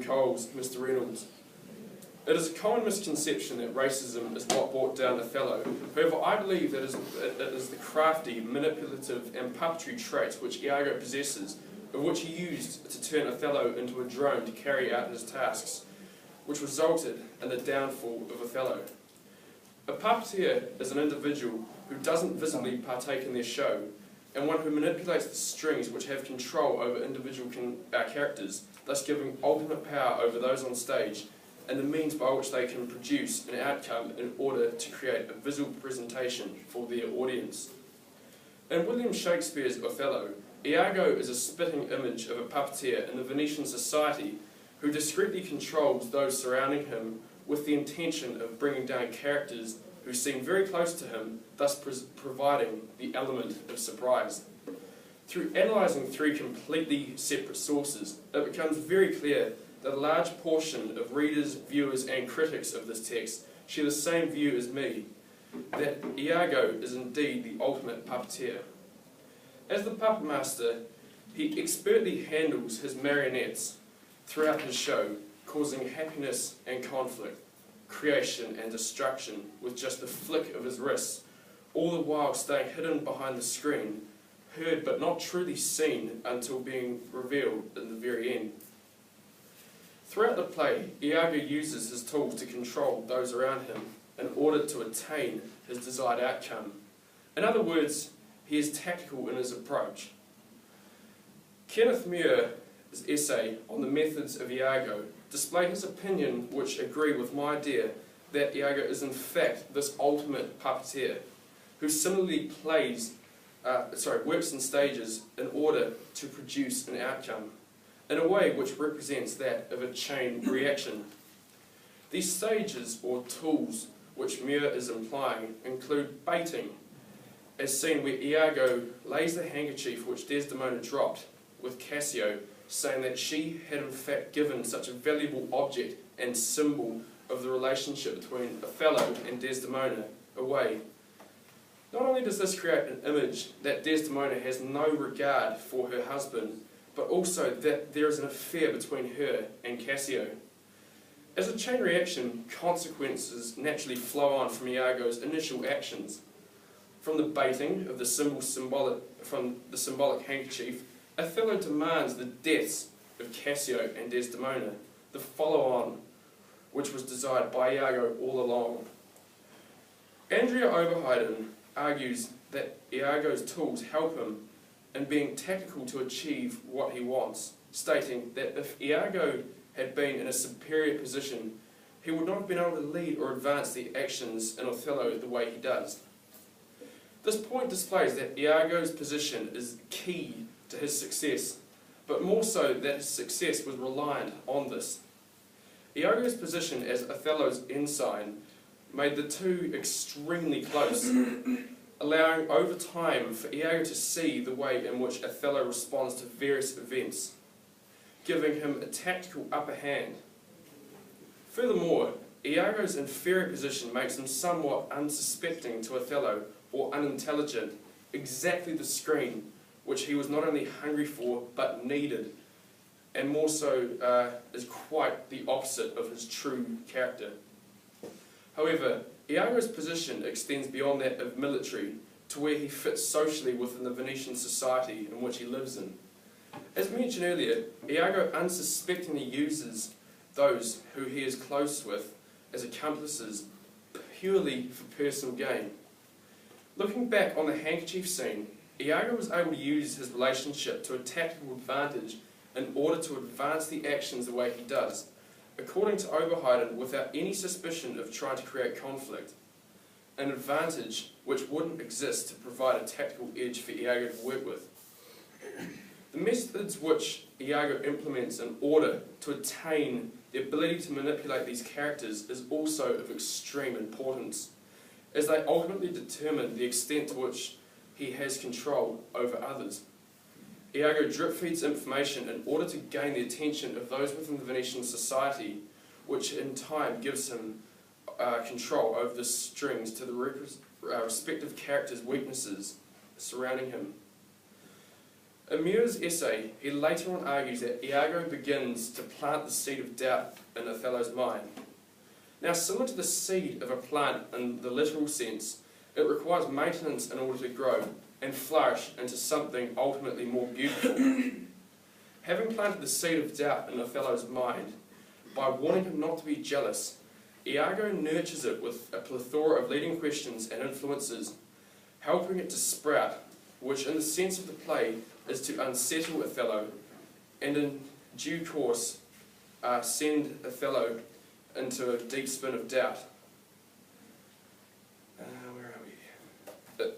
Coles, Mr. Reynolds. It is a common misconception that racism is what brought down Othello. However, I believe that it is the crafty, manipulative and puppetry traits which Iago possesses, of which he used to turn Othello into a drone to carry out his tasks, which resulted in the downfall of Othello. A puppeteer is an individual who doesn't visibly partake in their show, and one who manipulates the strings which have control over individual characters, thus giving ultimate power over those on stage, and the means by which they can produce an outcome in order to create a visual presentation for their audience. In William Shakespeare's Othello, Iago is a spitting image of a puppeteer in the Venetian society who discreetly controls those surrounding him with the intention of bringing down characters who seem very close to him, thus providing the element of surprise. Through analysing three completely separate sources, it becomes very clear that a large portion of readers, viewers and critics of this text share the same view as me, that Iago is indeed the ultimate puppeteer. As the puppet master, he expertly handles his marionettes throughout his show, causing happiness and conflict, creation and destruction with just the flick of his wrists, all the while staying hidden behind the screen, heard but not truly seen until being revealed in the very end. Throughout the play, Iago uses his tools to control those around him in order to attain his desired outcome. In other words, he is tactical in his approach. Kenneth Muir's essay on the methods of Iago displays his opinion which agree with my idea that Iago is in fact this ultimate puppeteer, who similarly works in stages in order to produce an outcome, in a way which represents that of a chain reaction. These stages, or tools, which Muir is implying, include baiting, as seen where Iago lays the handkerchief which Desdemona dropped, with Cassio saying that she had in fact given such a valuable object and symbol of the relationship between Othello and Desdemona away. Not only does this create an image that Desdemona has no regard for her husband, but also that there is an affair between her and Cassio. As a chain reaction, consequences naturally flow on from Iago's initial actions. From the baiting of the symbolic handkerchief, Othello demands the deaths of Cassio and Desdemona, the follow-on which was desired by Iago all along. Andrea Oberheiden argues that Iago's tools help him in being tactical to achieve what he wants, stating that if Iago had been in a superior position, he would not have been able to lead or advance the actions in Othello the way he does. This point displays that Iago's position is key to his success, but more so that his success was reliant on this. Iago's position as Othello's ensign made the two extremely close, allowing over time for Iago to see the way in which Othello responds to various events, giving him a tactical upper hand. Furthermore, Iago's inferior position makes him somewhat unsuspecting to Othello, or unintelligent, exactly the screen which he was not only hungry for but needed, and more so is quite the opposite of his true character. However, Iago's position extends beyond that of military to where he fits socially within the Venetian society in which he lives in. As mentioned earlier, Iago unsuspectingly uses those who he is close with as accomplices purely for personal gain. Looking back on the handkerchief scene, Iago was able to use his relationship to a tactical advantage in order to advance the actions the way he does, according to Oberheiden, without any suspicion of trying to create conflict, an advantage which wouldn't exist to provide a tactical edge for Iago to work with. The methods which Iago implements in order to attain the ability to manipulate these characters is also of extreme importance, as they ultimately determine the extent to which he has control over others. Iago drip feeds information in order to gain the attention of those within the Venetian society, which in time gives him control over the strings to the respective characters' weaknesses surrounding him. In Muir's essay, he later on argues that Iago begins to plant the seed of doubt in Othello's mind. Now, similar to the seed of a plant in the literal sense, it requires maintenance in order to grow and flourish into something ultimately more beautiful. Having planted the seed of doubt in Othello's mind, by warning him not to be jealous, Iago nurtures it with a plethora of leading questions and influences, helping it to sprout, which in the sense of the play is to unsettle Othello, and in due course send Othello into a deep spin of doubt. Where are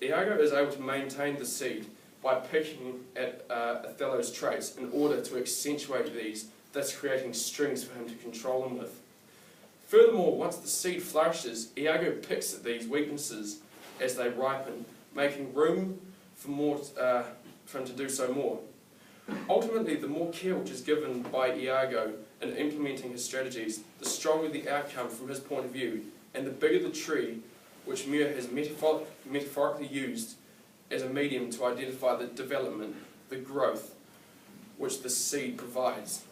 we? Iago is able to maintain the seed by picking at Othello's traits in order to accentuate these, thus creating strings for him to control him with. Furthermore, once the seed flourishes, Iago picks at these weaknesses as they ripen, making room for him to do so more. Ultimately, the more care which is given by Iago in implementing his strategies, the stronger the outcome from his point of view, and the bigger the tree which Muir has metaphorically used as a medium to identify the development, the growth, which the seed provides.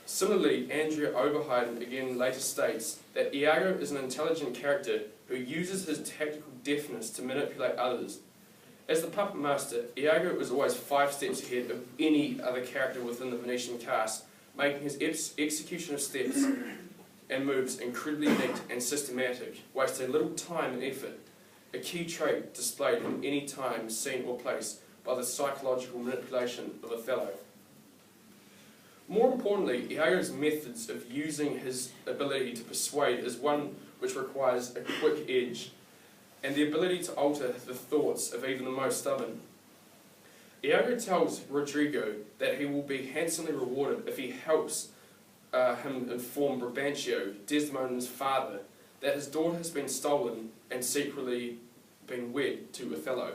Similarly, Andrea Oberheiden again later states that Iago is an intelligent character who uses his tactical deftness to manipulate others. As the puppet master, Iago is always 5 steps ahead of any other character within the Venetian cast, making his execution of steps and moves incredibly neat and systematic, wasting little time and effort, a key trait displayed in any time, scene or place by the psychological manipulation of Othello. More importantly, Iago's methods of using his ability to persuade is one which requires a quick edge and the ability to alter the thoughts of even the most stubborn. Iago tells Rodrigo that he will be handsomely rewarded if he helps him inform Brabantio, Desdemona's father, that his daughter has been stolen and secretly been wed to Othello.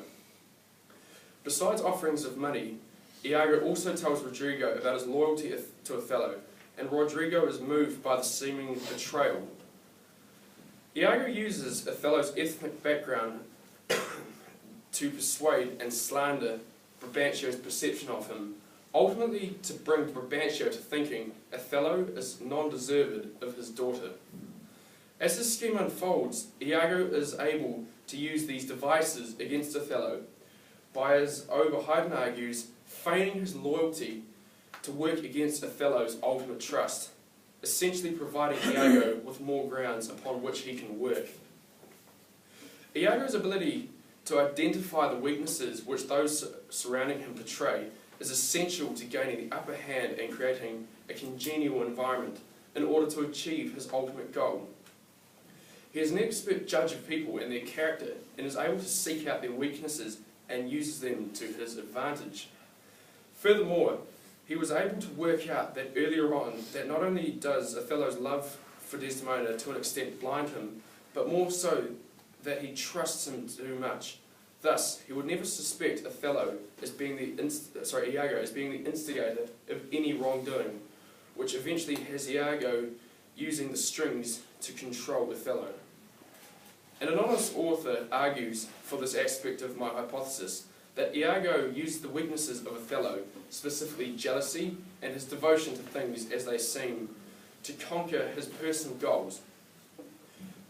Besides offerings of money, Iago also tells Rodrigo about his loyalty to Othello, and Rodrigo is moved by the seeming betrayal. Iago uses Othello's ethnic background to persuade and slander Brabantio's perception of him, ultimately to bring Brabantio to thinking Othello is non-deserved of his daughter. As this scheme unfolds, Iago is able to use these devices against Othello by, as Oberheiden argues, feigning his loyalty to work against Othello's ultimate trust, essentially providing Iago with more grounds upon which he can work. Iago's ability to identify the weaknesses which those surrounding him portray is essential to gaining the upper hand and creating a congenial environment in order to achieve his ultimate goal. He is an expert judge of people and their character and is able to seek out their weaknesses and uses them to his advantage. Furthermore, he was able to work out that earlier on that not only does Othello's love for Desdemona to an extent blind him, but more so that he trusts him too much. Thus, he would never suspect Othello as being Iago as being the instigator of any wrongdoing, which eventually has Iago using the strings to control Othello. An anonymous author argues for this aspect of my hypothesis that Iago used the weaknesses of Othello, specifically jealousy and his devotion to things as they seem, to conquer his personal goals.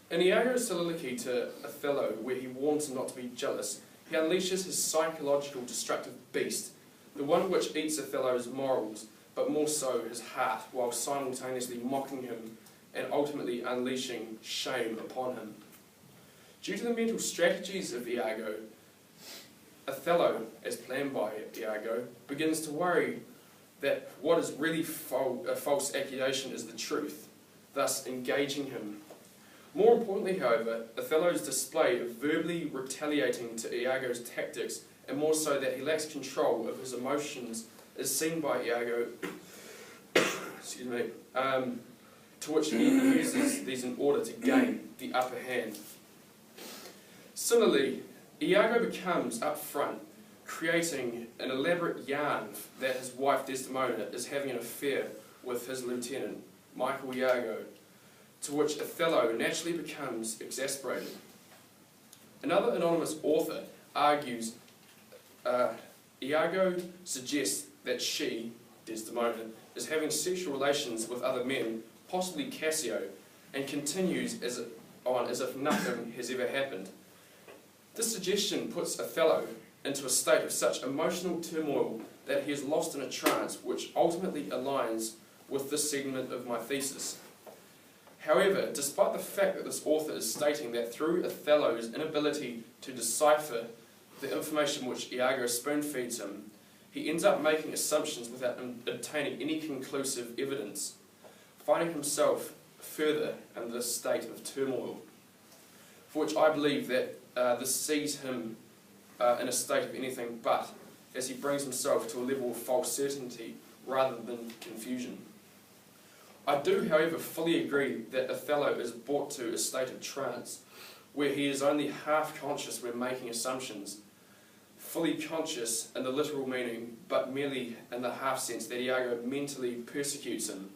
In Iago's soliloquy to Othello, where he warns him not to be jealous, he unleashes his psychological destructive beast, the one which eats Othello's morals, but more so his heart, while simultaneously mocking him and ultimately unleashing shame upon him. Due to the mental strategies of Iago, Othello, as planned by Iago, begins to worry that what is really a false accusation is the truth, thus engaging him. More importantly, however, Othello's display of verbally retaliating to Iago's tactics, and more so that he lacks control of his emotions, is seen by Iago to which he uses these in order to gain the upper hand. Similarly, Iago becomes up front, creating an elaborate yarn that his wife Desdemona is having an affair with his lieutenant, Michael Iago, to which Othello naturally becomes exasperated. Another anonymous author argues Iago suggests that she, Desdemona, is having sexual relations with other men, possibly Cassio, and continues on as if nothing has ever happened. This suggestion puts Othello into a state of such emotional turmoil that he is lost in a trance which ultimately aligns with this segment of my thesis. However, despite the fact that this author is stating that through Othello's inability to decipher the information which Iago spoon-feeds him, he ends up making assumptions without obtaining any conclusive evidence, finding himself further in this state of turmoil, for which I believe that this sees him in a state of anything but, as he brings himself to a level of false certainty rather than confusion. I do, however, fully agree that Othello is brought to a state of trance, where he is only half conscious when making assumptions, fully conscious in the literal meaning, but merely in the half sense that Iago mentally persecutes him,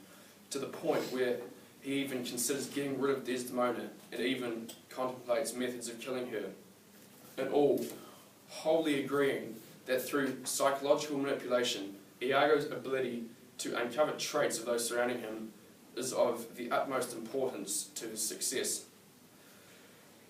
to the point where he even considers getting rid of Desdemona and even contemplates methods of killing her. In all, wholly agreeing that through psychological manipulation, Iago's ability to uncover traits of those surrounding him is of the utmost importance to his success.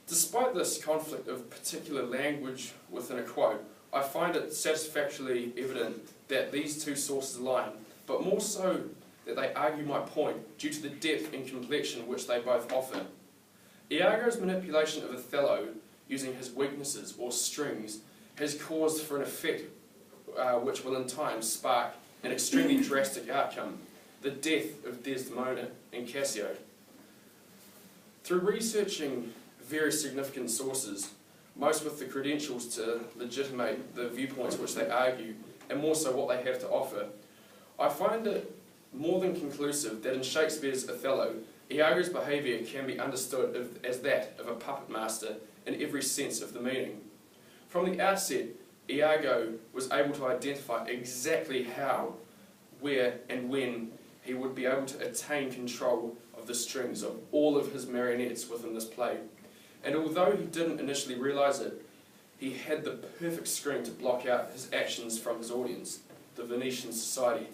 Despite this conflict of particular language within a quote, I find it satisfactorily evident that these two sources align, but more so that they argue my point due to the depth and complexion which they both offer. Iago's manipulation of Othello using his weaknesses or strings has caused for an effect which will in time spark an extremely drastic outcome, the death of Desdemona and Cassio. Through researching various significant sources, most with the credentials to legitimate the viewpoints which they argue, and more so what they have to offer, I find it more than conclusive that in Shakespeare's Othello, Iago's behaviour can be understood as that of a puppet master in every sense of the meaning. From the outset, Iago was able to identify exactly how, where and when he would be able to attain control of the strings of all of his marionettes within this play. And although he didn't initially realise it, he had the perfect screen to block out his actions from his audience, the Venetian society.